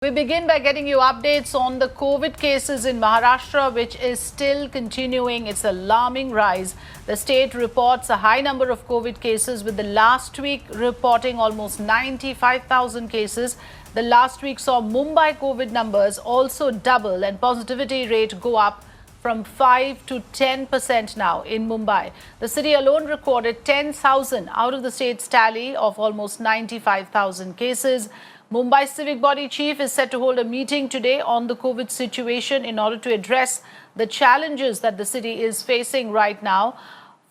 We begin by getting you updates on the COVID cases in Maharashtra, which is still continuing its alarming rise. The state reports a high number of COVID cases, with the last week reporting almost 95,000 cases. The last week saw Mumbai COVID numbers also double and positivity rate go up from 5 to 10% now in Mumbai. The city alone recorded 10,000 out of the state's tally of almost 95,000 cases. Mumbai Civic Body Chief is set to hold a meeting today on the COVID situation in order to address the challenges that the city is facing right now.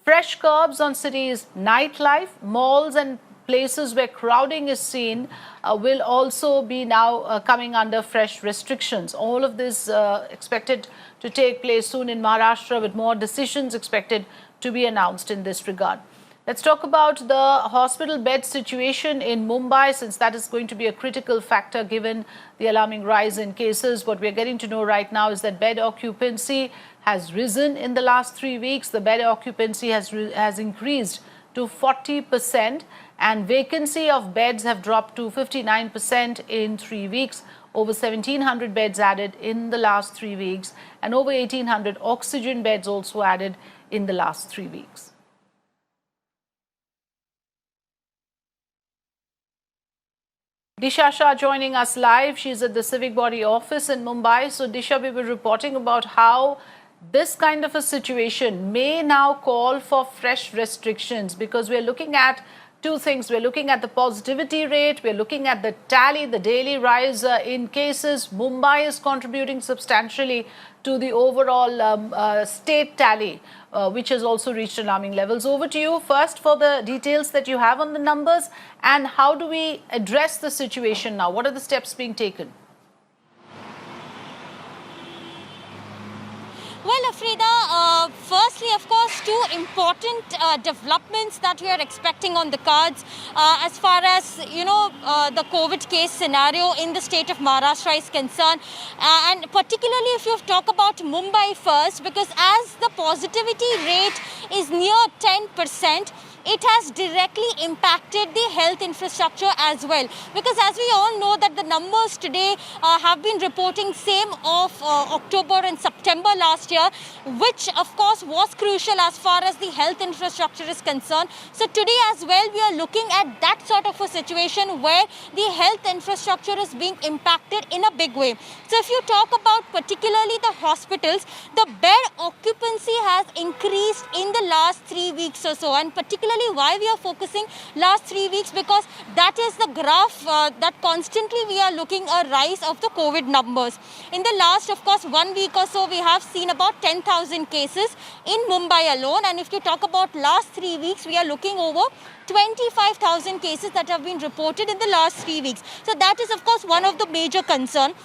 Fresh curbs on city's nightlife, malls and places where crowding is seen will also be now coming under fresh restrictions. All of this expected to take place soon in Maharashtra, with more decisions expected to be announced in this regard. Let's talk about the hospital bed situation in Mumbai, since that is going to be a critical factor given the alarming rise in cases. What we're getting to know right now is that bed occupancy has risen in the last 3 weeks. The bed occupancy has increased to 40%, and vacancy of beds have dropped to 59% in 3 weeks. Over 1,700 beds added in the last 3 weeks, and over 1,800 oxygen beds also added in the last 3 weeks. Disha Shah joining us live. She's at the Civic Body office in Mumbai. So Disha, we were reporting about how this kind of a situation may now call for fresh restrictions, because we're looking at two things. We're looking at the positivity rate, we're looking at the tally, the daily rise in cases. Mumbai is contributing substantially to the overall state tally, which has also reached alarming levels. Over to you first for the details that you have on the numbers, and how do we address the situation now? What are the steps being taken? Well, Afrida, firstly, of course, two important developments that we are expecting on the cards as far as, the COVID case scenario in the state of Maharashtra is concerned. And particularly if you talk about Mumbai first, because as the positivity rate is near 10%, it has directly impacted the health infrastructure as well. Because as we all know that the numbers today have been reporting same of October and September last year, which of course was crucial as far as the health infrastructure is concerned. So today as well, we are looking at that sort of a situation where the health infrastructure is being impacted in a big way. So if you talk about particularly the hospitals, the bed occupancy has increased in the last 3 weeks or so, and particularly why we are focusing last 3 weeks, because that is the graph that constantly we are looking a rise of the COVID numbers. In the last, of course, 1 week or so, we have seen about 10,000 cases in Mumbai alone. And if you talk about last 3 weeks, we are looking over 25,000 cases that have been reported in the last 3 weeks. So that is, of course, one of the major concerns.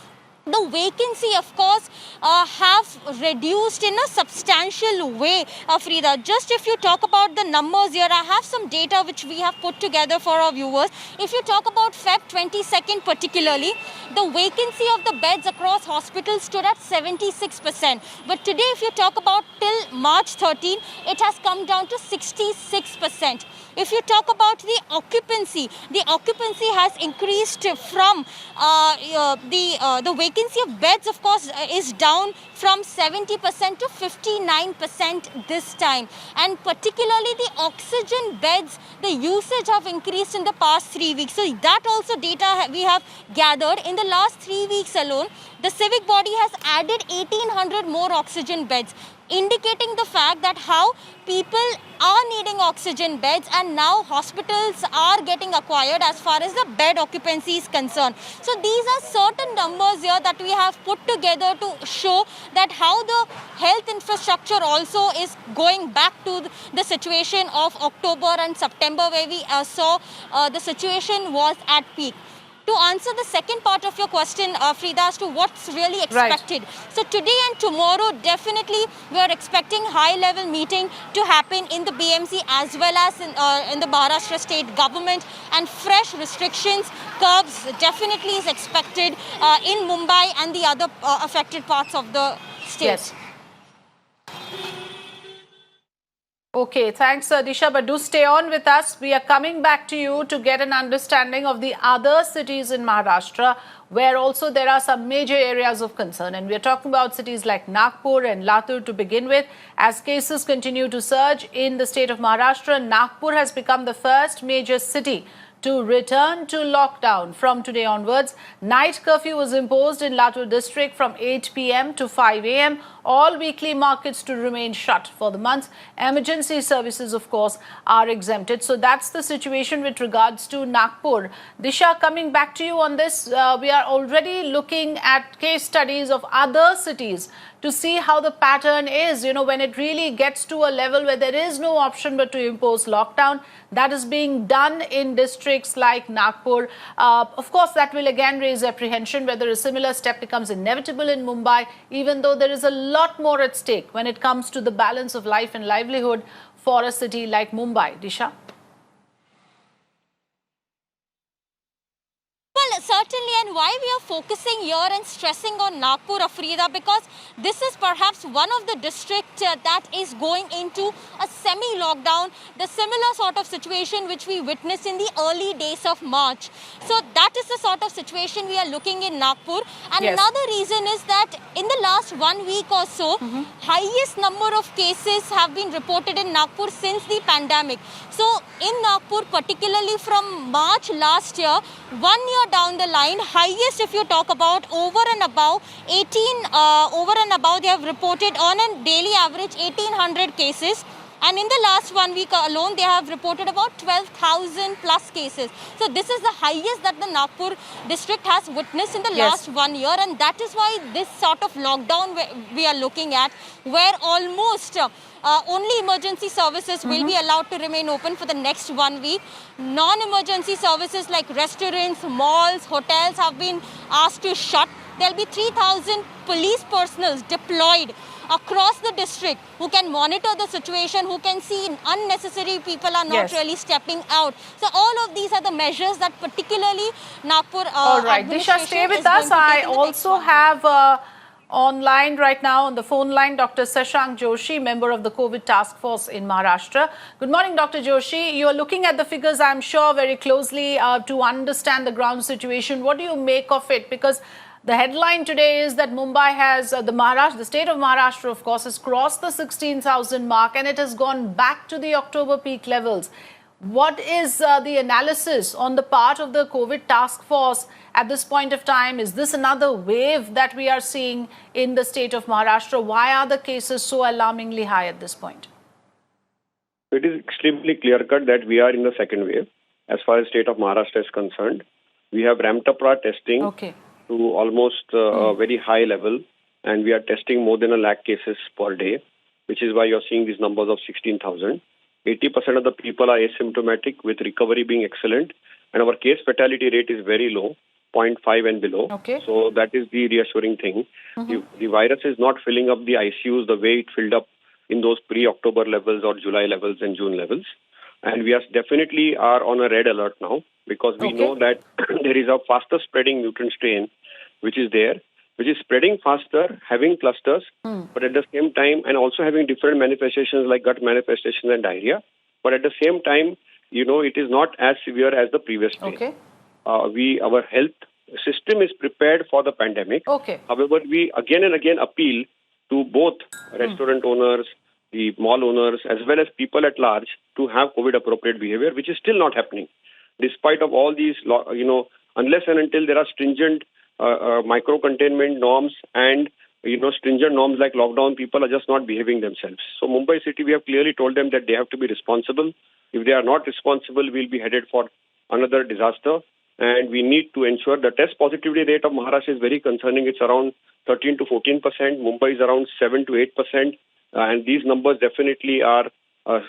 The vacancy, of course, have reduced in a substantial way, Afrida. Just if you talk about the numbers here, I have some data which we have put together for our viewers. If you talk about Feb 22nd particularly, the vacancy of the beds across hospitals stood at 76%. But today, if you talk about till March 13, it has come down to 66%. If you talk about the occupancy has increased from the vacancy of beds, of course, is down from 70% to 59% this time. And particularly the oxygen beds, the usage have increased in the past 3 weeks. So that also data we have gathered. In the last 3 weeks alone, the Civic Body has added 1,800 more oxygen beds, indicating the fact that how people are needing oxygen beds, and now hospitals are getting acquired as far as the bed occupancy is concerned. So these are certain numbers here that we have put together to show that how the health infrastructure also is going back to the situation of October and September, where we saw the situation was at peak. To answer the second part of your question, Frida, as to what's really expected. Right. So today and tomorrow, definitely we are expecting high-level meeting to happen in the BMC as well as in the Maharashtra state government, and fresh restrictions, curbs definitely is expected in Mumbai and the other affected parts of the state. Yes. Okay, thanks, Disha. But do stay on with us. We are coming back to you to get an understanding of the other cities in Maharashtra, where also there are some major areas of concern. And we are talking about cities like Nagpur and Latur to begin with. As cases continue to surge in the state of Maharashtra, Nagpur has become the first major city to return to lockdown from today onwards. Night curfew was imposed in Latur district from 8 p.m. to 5 a.m. All weekly markets to remain shut for the month. Emergency services, of course, are exempted. So that's the situation with regards to Nagpur. Disha, coming back to you on this, we are already looking at case studies of other cities to see how the pattern is, when it really gets to a level where there is no option but to impose lockdown. That is being done in districts like Nagpur. Of course, that will again raise apprehension whether a similar step becomes inevitable in Mumbai, even though there is a lot more at stake when it comes to the balance of life and livelihood for a city like Mumbai. Disha? Well, certainly, and why we are focusing here and stressing on Nagpur, Afrida, because this is perhaps one of the districts that is going into a semi-lockdown, the similar sort of situation which we witnessed in the early days of March. So that is the sort of situation we are looking in Nagpur. And Yes. another reason is that in the last 1 week or so, highest number of cases have been reported in Nagpur since the pandemic. So in Nagpur, particularly from March last year, 1 year down the line, highest if you talk about over and above they have reported on a daily average 1800 cases. And in the last 1 week alone, they have reported about 12,000 plus cases. So this is the highest that the Nagpur district has witnessed in the last 1 year. And that is why this sort of lockdown we are looking at, where almost only emergency services will be allowed to remain open for the next 1 week. Non-emergency services like restaurants, malls, hotels have been asked to shut. There will be 3,000 police personnel deployed across the district who can monitor the situation, who can see unnecessary people are not really stepping out. So all of these are the measures that particularly Nagpur All right, Disha, stay with us. I also have online right now on the phone line Dr. Shashank Joshi, member of the COVID task force in Maharashtra. Good morning, Dr. Joshi. You are looking at the figures, I'm sure, very closely to understand the ground situation. What do you make of it? Because the headline today is that Mumbai has, the state of Maharashtra, of course, has crossed the 16,000 mark and it has gone back to the October peak levels. What is the analysis on the part of the COVID task force at this point of time? Is this another wave that we are seeing in the state of Maharashtra? Why are the cases so alarmingly high at this point? It is extremely clear-cut that we are in the second wave. As far as state of Maharashtra is concerned, we have ramped up our testing to almost a very high level, and we are testing more than 1 lakh cases per day, which is why you're seeing these numbers of 16,000. 80% of the people are asymptomatic, with recovery being excellent, and our case fatality rate is very low, 0.5 and below. So that is the reassuring thing. The virus is not filling up the ICUs the way it filled up in those pre-October levels or July levels and June levels. And we are definitely on a red alert now, because we know that there is a faster spreading mutant strain which is there, which is spreading faster, having clusters, but at the same time, and also having different manifestations like gut manifestations and diarrhea. But at the same time, it is not as severe as the previous strain. Our health system is prepared for the pandemic. However, we again and again appeal to both restaurant owners, the mall owners, as well as people at large to have COVID-appropriate behavior, which is still not happening. Despite of all these, unless and until there are stringent micro-containment norms and, stringent norms like lockdown, people are just not behaving themselves. So Mumbai City, we have clearly told them that they have to be responsible. If they are not responsible, we'll be headed for another disaster. And we need to ensure the test positivity rate of Maharashtra is very concerning. It's around 13 to 14%. Mumbai is around 7 to 8%. And these numbers definitely are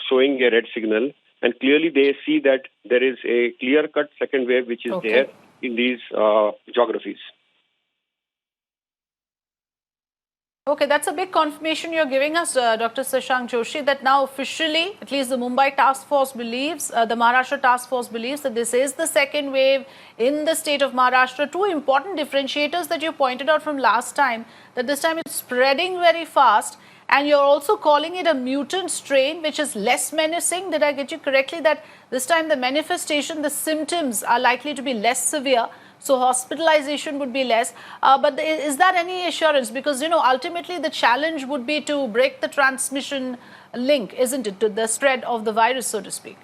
showing a red signal. And clearly they see that there is a clear-cut second wave which is there in these geographies. Okay, that's a big confirmation you're giving us, Dr. Shashank Joshi, that now officially, at least the Mumbai task force believes, the Maharashtra task force believes that this is the second wave in the state of Maharashtra. Two important differentiators that you pointed out from last time, that this time it's spreading very fast And you're also calling it a mutant strain, which is less menacing. Did I get you correctly that this time the manifestation, the symptoms are likely to be less severe? So hospitalization would be less. But is that any assurance? Because, ultimately the challenge would be to break the transmission link, isn't it, to the spread of the virus, so to speak?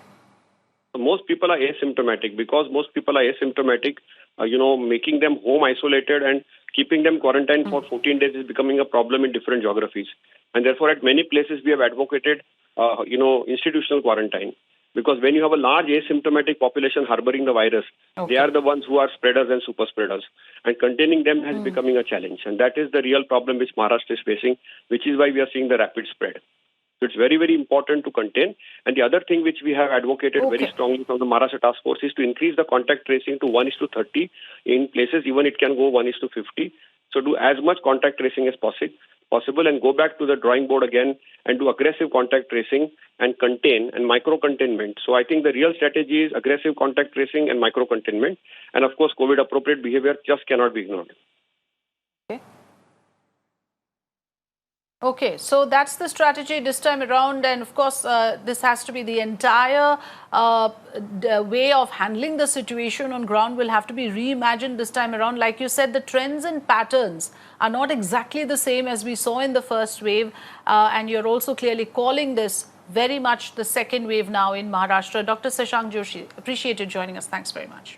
Most people are asymptomatic. Because most people are asymptomatic, making them home isolated and keeping them quarantined for 14 days is becoming a problem in different geographies. And therefore, at many places, we have advocated, institutional quarantine. Because when you have a large asymptomatic population harboring the virus, they are the ones who are spreaders and super spreaders. And containing them has becoming a challenge. And that is the real problem which Maharashtra is facing, which is why we are seeing the rapid spread. So it's very, very important to contain. And the other thing which we have advocated very strongly from the Maharashtra Task Force is to increase the contact tracing to 1:30. In places, even it can go 1:50. So do as much contact tracing as possible and go back to the drawing board again and do aggressive contact tracing and contain and micro-containment. So I think the real strategy is aggressive contact tracing and micro-containment. And of course, COVID-appropriate behavior just cannot be ignored. Okay, so that's the strategy this time around, and of course this has to be the entire way of handling the situation on ground will have to be reimagined this time around. Like you said, the trends and patterns are not exactly the same as we saw in the first wave, and you're also clearly calling this very much the second wave now in Maharashtra. Dr. Shashank Joshi, appreciate you joining us. Thanks very much.